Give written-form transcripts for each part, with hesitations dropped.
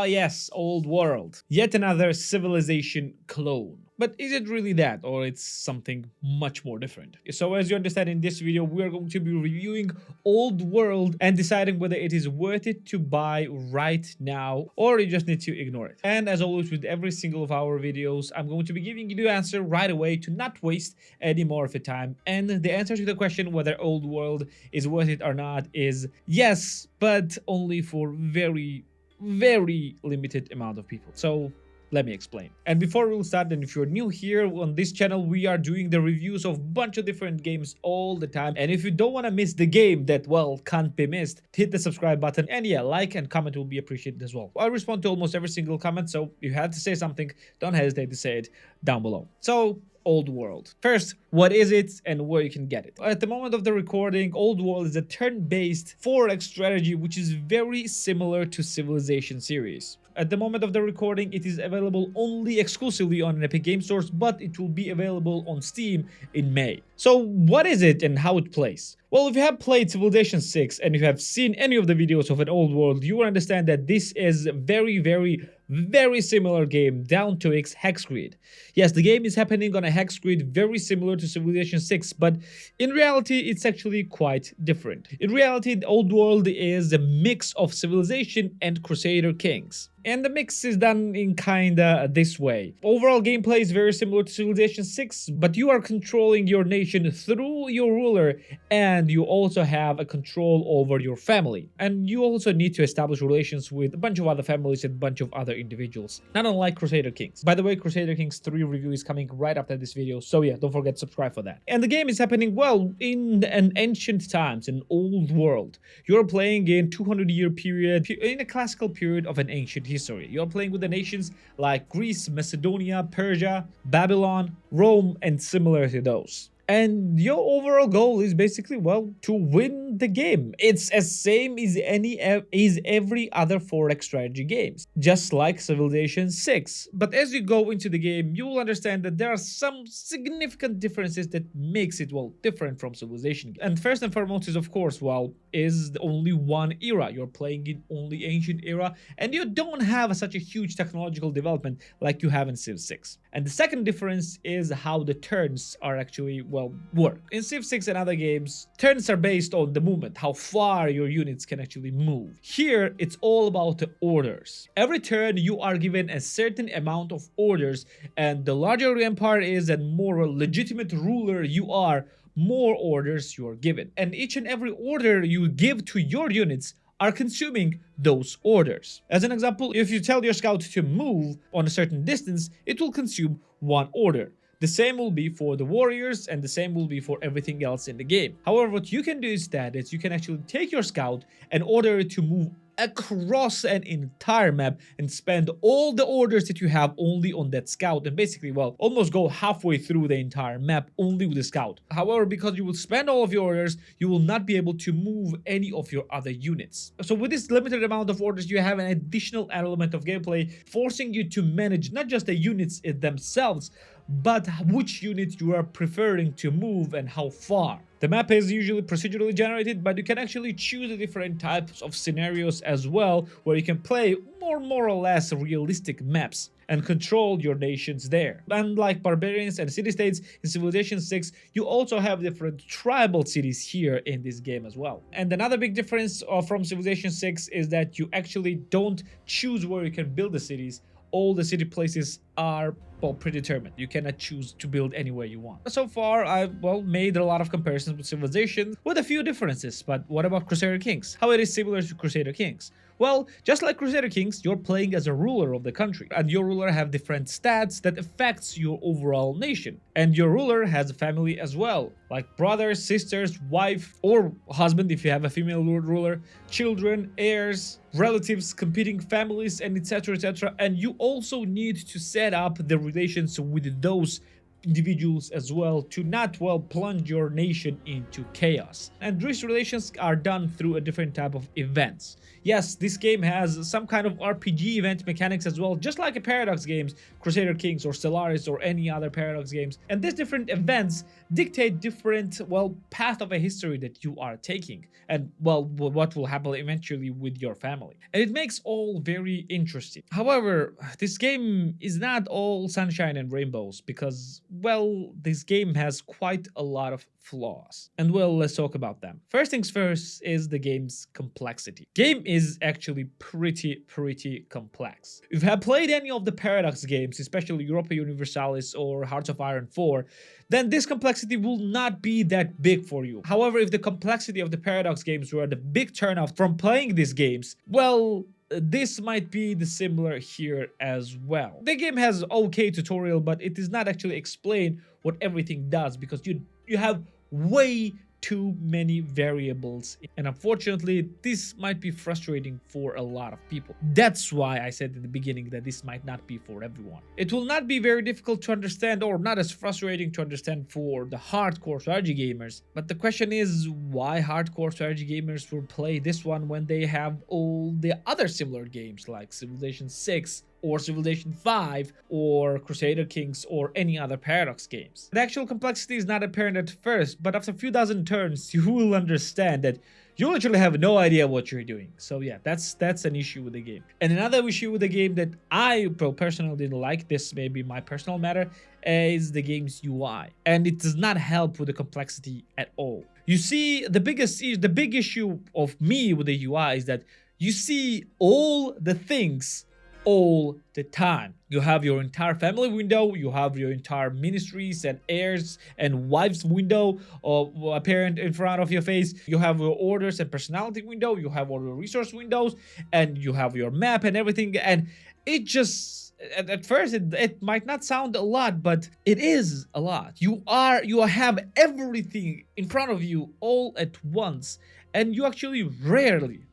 yes, Old World. Yet another Civilization clone. But is it really that, or it's something much more different? So as you understand, in this video, we are going to be reviewing Old World and deciding whether it is worth it to buy right now, or you just need to ignore it. And as always with every single of our videos, I'm going to be giving you the answer right away to not waste any more of your time. And the answer to the question whether Old World is worth it or not is yes, but only for very limited amount of people. So let me explain. And before we'll start, and if you're new here on this channel, we are doing the reviews of a bunch of different games all the time. And if you don't want to miss the game that, well, can't be missed, hit the subscribe button. And yeah, like and comment will be appreciated as well. I respond to almost every single comment, so if you have to say something, don't hesitate to say it down below. So, Old World. First, what is it and where you can get it? At the moment of the recording, Old World is a turn-based 4X strategy which is very similar to Civilization series. At the moment of the recording, it is available only exclusively on an Epic Game Stores, but it will be available on Steam in May. So what is it and how it plays? Well, if you have played Civilization 6 and if you have seen any of the videos of an Old World, you will understand that this is a very similar game down to its hex grid. Yes, the game is happening on a hex grid very similar to Civilization 6, but in reality, it's actually quite different. In reality, the Old World is a mix of Civilization and Crusader Kings. And the mix is done in kinda this way. Overall gameplay is very similar to Civilization 6, but you are controlling your nation through your ruler, and you also have a control over your family. And you also need to establish relations with a bunch of other families and a bunch of other individuals, not unlike Crusader Kings. By the way, Crusader Kings 3 review is coming right after this video, so yeah, don't forget to subscribe for that. And the game is happening, well, in an ancient times, an old world. You're playing in 200-year period, in a classical period of an ancient history. You're playing with the nations like Greece, Macedonia, Persia, Babylon, Rome, and similar to those. And your overall goal is basically, well, to win the game. It's as same as every other 4X strategy games, just like Civilization 6. But as you go into the game, you will understand that there are some significant differences that makes it, well, different from Civilization. And first and foremost is, of course, well, is only one era. You're playing in only ancient era, and you don't have such a huge technological development like you have in Civ 6. And the second difference is how the turns are actually, well, work. In Civ 6 and other games, turns are based on the movement, how far your units can actually move. Here, it's all about the orders. Every turn, you are given a certain amount of orders, and the larger your empire is and more legitimate ruler you are, more orders you are given. And each and every order you give to your units are consuming those orders. As an example, if you tell your scout to move on a certain distance, it will consume one order. The same will be for the warriors, and the same will be for everything else in the game. However, what you can do instead is you can actually take your scout and order it to move across an entire map and spend all the orders that you have only on that scout, and basically, well, almost go halfway through the entire map only with the scout. However, because you will spend all of your orders, you will not be able to move any of your other units. So with this limited amount of orders, you have an additional element of gameplay forcing you to manage not just the units themselves, but which unit you are preferring to move and how far. The map is usually procedurally generated, but you can actually choose the different types of scenarios as well, where you can play more or less realistic maps and control your nations there. Unlike barbarians and city-states in Civilization 6, you also have different tribal cities here in this game as well. And another big difference from Civilization 6 is that you actually don't choose where you can build the cities. All the city places are, well, predetermined. You cannot choose to build anywhere you want. So far, I've, well, made a lot of comparisons with Civilization with a few differences, but what about Crusader Kings? How it is similar to Crusader Kings? Well, just like Crusader Kings, you're playing as a ruler of the country, and your ruler have different stats that affects your overall nation. And your ruler has a family as well, like brothers, sisters, wife, or husband if you have a female ruler, children, heirs, relatives, competing families, and etc. etc. And you also need to set up the relations with those individuals as well to not, well, plunge your nation into chaos. And these relations are done through a different type of events. Yes, this game has some kind of RPG event mechanics as well, just like a Paradox games, Crusader Kings or Stellaris or any other Paradox games. And these different events dictate different, well, path of a history that you are taking, and, well, what will happen eventually with your family. And it makes all very interesting. However, this game is not all sunshine and rainbows because, well, this game has quite a lot of flaws. And, well, let's talk about them. First things first is the game's complexity. Game is actually pretty complex. If you have played any of the Paradox games, especially Europa Universalis or Hearts of Iron 4, then this complexity will not be that big for you. However, if the complexity of the Paradox games were the big turnoff from playing these games, well, this might be the similar here as well. The game has okay tutorial, but it does not actually explain what everything does because you have way too many variables, and unfortunately this might be frustrating for a lot of people. That's why I said in the beginning that this might not be for everyone. It will not be very difficult to understand or not as frustrating to understand for the hardcore strategy gamers, but the question is why hardcore strategy gamers will play this one when they have all the other similar games like Civilization 6 or Civilization 5 or Crusader Kings or any other Paradox games. The actual complexity is not apparent at first, but after a few dozen turns you will understand that you literally have no idea what you're doing. So yeah, that's an issue with the game. And another issue with the game that I personally didn't like, this may be my personal matter, is the game's UI. And it does not help with the complexity at all. You see, the big issue of me with the UI is that you see all the things all the time. You have your entire family window, you have your entire ministries and heirs and wives window apparent in front of your face, you have your orders and personality window, you have all your resource windows, and you have your map and everything. And it just, at first it might not sound a lot, but it is a lot. You have everything in front of you all at once, and you actually very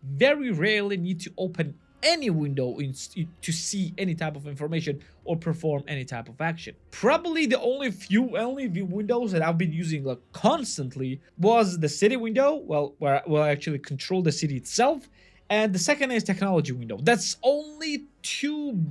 rarely need to open any window to see any type of information or perform any type of action. Probably the only view windows that I've been using like constantly was the city window, well, where I actually control the city itself, and the second is technology window. That's only two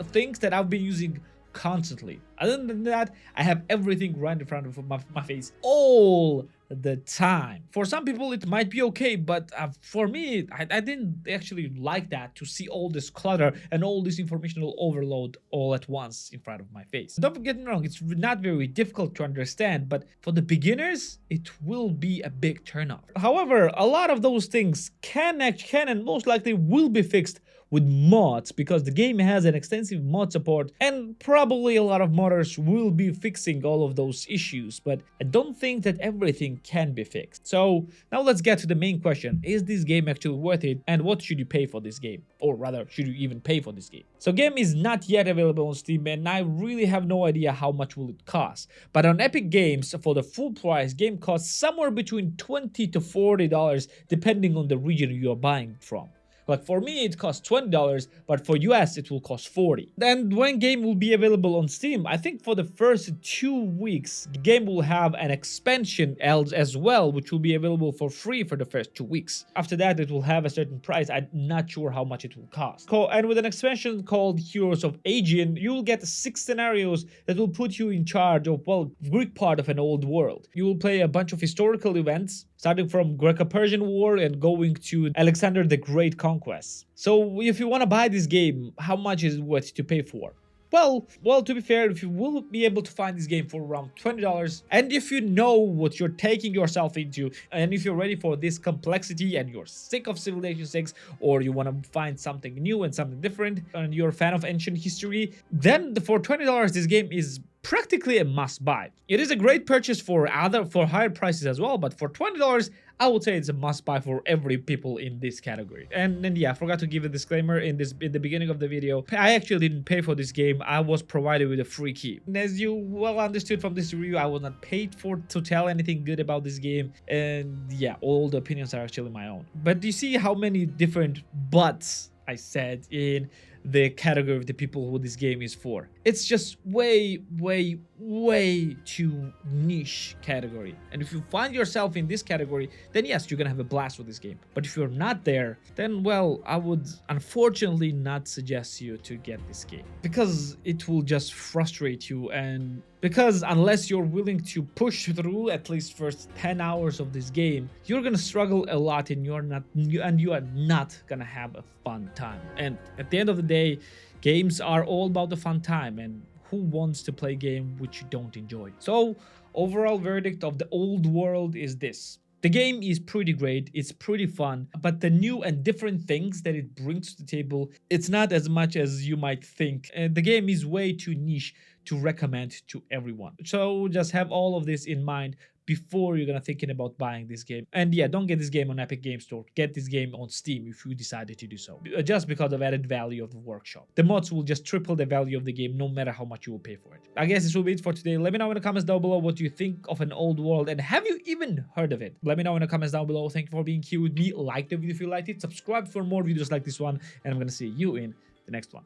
things that I've been using constantly. Other than that, I have everything right in front of my face all the time. For some people it might be okay, but for me, I didn't actually like that, to see all this clutter and all this informational overload all at once in front of my face. Don't get me wrong, it's not very difficult to understand, but for the beginners it will be a big turnoff. However, a lot of those things can and most likely will be fixed with mods, because the game has an extensive mod support, and probably a lot of modders will be fixing all of those issues, but I don't think that everything can be fixed. So now let's get to the main question: is this game actually worth it, and what should you pay for this game? Or rather, should you even pay for this game? So game is not yet available on Steam, and I really have no idea how much will it cost, but on Epic Games for the full price, game costs somewhere between $20 to $40 depending on the region you're buying from. Like for me, it costs $20, but for US, it will cost $40. Then when game will be available on Steam, I think for the first 2 weeks, the game will have an expansion as well, which will be available for free for the first 2 weeks. After that, it will have a certain price. I'm not sure how much it will cost. And with an expansion called Heroes of Aegean, you will get 6 scenarios that will put you in charge of, well, Greek part of an old world. You will play a bunch of historical events, starting from Greco-Persian War and going to Alexander the Great conquest. So if you want to buy this game, how much is it worth to pay for? Well, to be fair, if you will be able to find this game for around $20, and if you know what you're taking yourself into, and if you're ready for this complexity and you're sick of Civilization 6, or you want to find something new and something different, and you're a fan of ancient history, then for $20 this game is practically a must-buy. It is a great purchase for higher prices as well, but for $20, I would say it's a must-buy for every people in this category. And yeah, I forgot to give a disclaimer in the beginning of the video. I actually didn't pay for this game. I was provided with a free key. And as you well understood from this review, I was not paid to tell anything good about this game. And yeah, all the opinions are actually my own. But do you see how many different buts I said in the category of the people who this game is for. It's just way, way, way too niche category. And if you find yourself in this category, then yes, you're gonna have a blast with this game. But if you're not there, then well, I would unfortunately not suggest you to get this game, because it will just frustrate you, and because unless you're willing to push through at least first 10 hours of this game, you're gonna struggle a lot, and you are not gonna have a fun time. And at the end of the day, games are all about the fun time, and who wants to play a game which you don't enjoy? So overall verdict of the old world is this: the game is pretty great, it's pretty fun, but the new and different things that it brings to the table, it's not as much as you might think. The game is way too niche to recommend to everyone. So just have all of this in mind before you're gonna thinking about buying this game. And yeah, don't get this game on Epic Game Store. Get this game on Steam if you decided to do so, just because of added value of the workshop. The mods will just triple the value of the game no matter how much you will pay for it. I guess this will be it for today. Let me know in the comments down below what you think of an old world, and have you even heard of it? Let me know in the comments down below. Thank you for being here with me. Like the video if you liked it, subscribe for more videos like this one, and I'm gonna see you in the next one.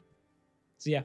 See ya.